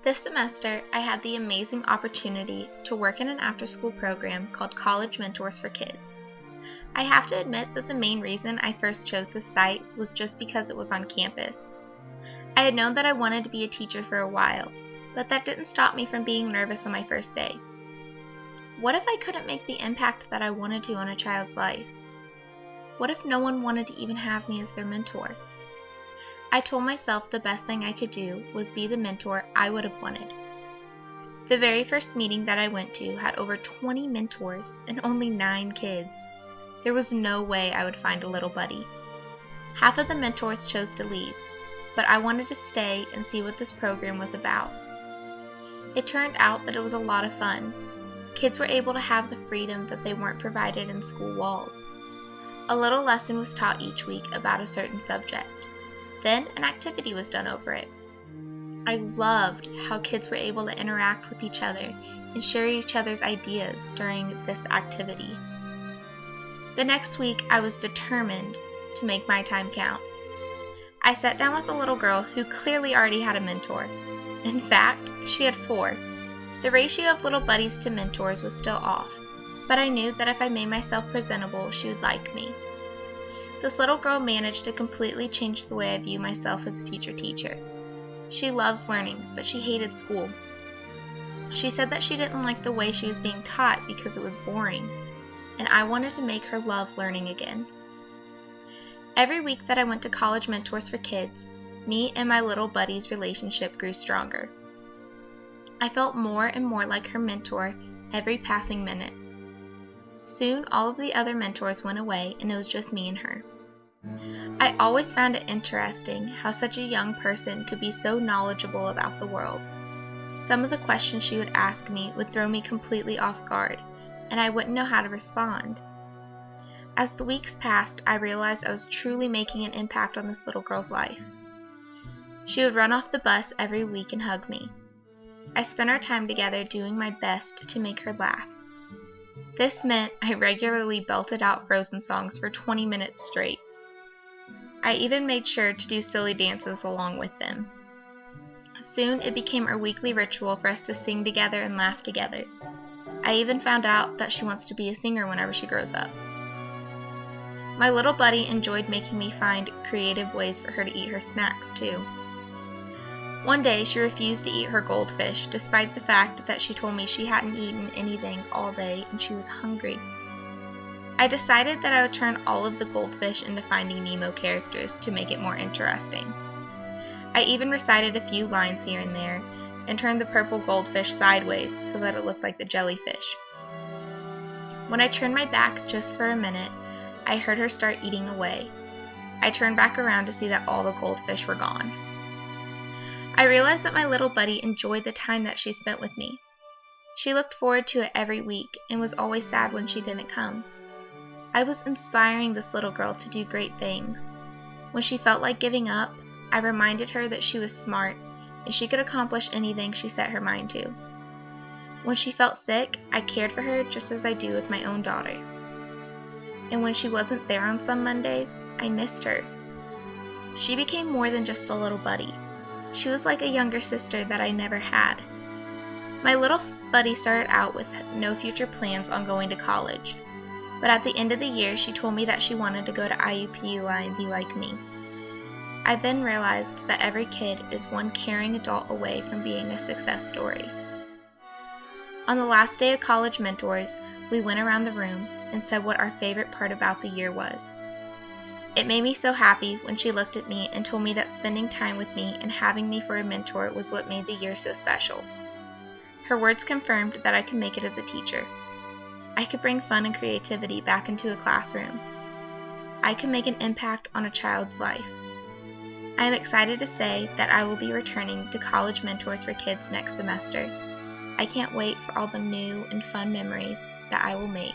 This semester, I had the amazing opportunity to work in an after-school program called College Mentors for Kids. I have to admit that the main reason I first chose this site was just because it was on campus. I had known that I wanted to be a teacher for a while, but that didn't stop me from being nervous on my first day. What if I couldn't make the impact that I wanted to on a child's life? What if no one wanted to even have me as their mentor? I told myself the best thing I could do was be the mentor I would have wanted. The very first meeting that I went to had over 20 mentors and only 9 kids. There was no way I would find a little buddy. Half of the mentors chose to leave, but I wanted to stay and see what this program was about. It turned out that it was a lot of fun. Kids were able to have the freedom that they weren't provided in school walls. A little lesson was taught each week about a certain subject. Then an activity was done over it. I loved how kids were able to interact with each other and share each other's ideas during this activity. The next week, I was determined to make my time count. I sat down with a little girl who clearly already had a mentor. In fact, she had 4. The ratio of little buddies to mentors was still off, but I knew that if I made myself presentable, she would like me. This little girl managed to completely change the way I view myself as a future teacher. She loves learning, but she hated school. She said that she didn't like the way she was being taught because it was boring, and I wanted to make her love learning again. Every week that I went to College Mentors for Kids, me and my little buddy's relationship grew stronger. I felt more and more like her mentor every passing minute. Soon, all of the other mentors went away, and it was just me and her. I always found it interesting how such a young person could be so knowledgeable about the world. Some of the questions she would ask me would throw me completely off guard, and I wouldn't know how to respond. As the weeks passed, I realized I was truly making an impact on this little girl's life. She would run off the bus every week and hug me. I spent our time together doing my best to make her laugh. This meant I regularly belted out Frozen songs for 20 minutes straight. I even made sure to do silly dances along with them. Soon it became our weekly ritual for us to sing together and laugh together. I even found out that she wants to be a singer whenever she grows up. My little buddy enjoyed making me find creative ways for her to eat her snacks too. One day she refused to eat her goldfish despite the fact that she told me she hadn't eaten anything all day and she was hungry. I decided that I would turn all of the goldfish into Finding Nemo characters to make it more interesting. I even recited a few lines here and there and turned the purple goldfish sideways so that it looked like the jellyfish. When I turned my back just for a minute, I heard her start eating away. I turned back around to see that all the goldfish were gone. I realized that my little buddy enjoyed the time that she spent with me. She looked forward to it every week and was always sad when she didn't come. I was inspiring this little girl to do great things. When she felt like giving up, I reminded her that she was smart and she could accomplish anything she set her mind to. When she felt sick, I cared for her just as I do with my own daughter. And when she wasn't there on some Mondays, I missed her. She became more than just a little buddy. She was like a younger sister that I never had. My little buddy started out with no future plans on going to college, but at the end of the year she told me that she wanted to go to IUPUI and be like me. I then realized that every kid is one caring adult away from being a success story. On the last day of College Mentors, we went around the room and said what our favorite part about the year was. It made me so happy when she looked at me and told me that spending time with me and having me for a mentor was what made the year so special. Her words confirmed that I could make it as a teacher. I could bring fun and creativity back into a classroom. I could make an impact on a child's life. I am excited to say that I will be returning to College Mentors for Kids next semester. I can't wait for all the new and fun memories that I will make.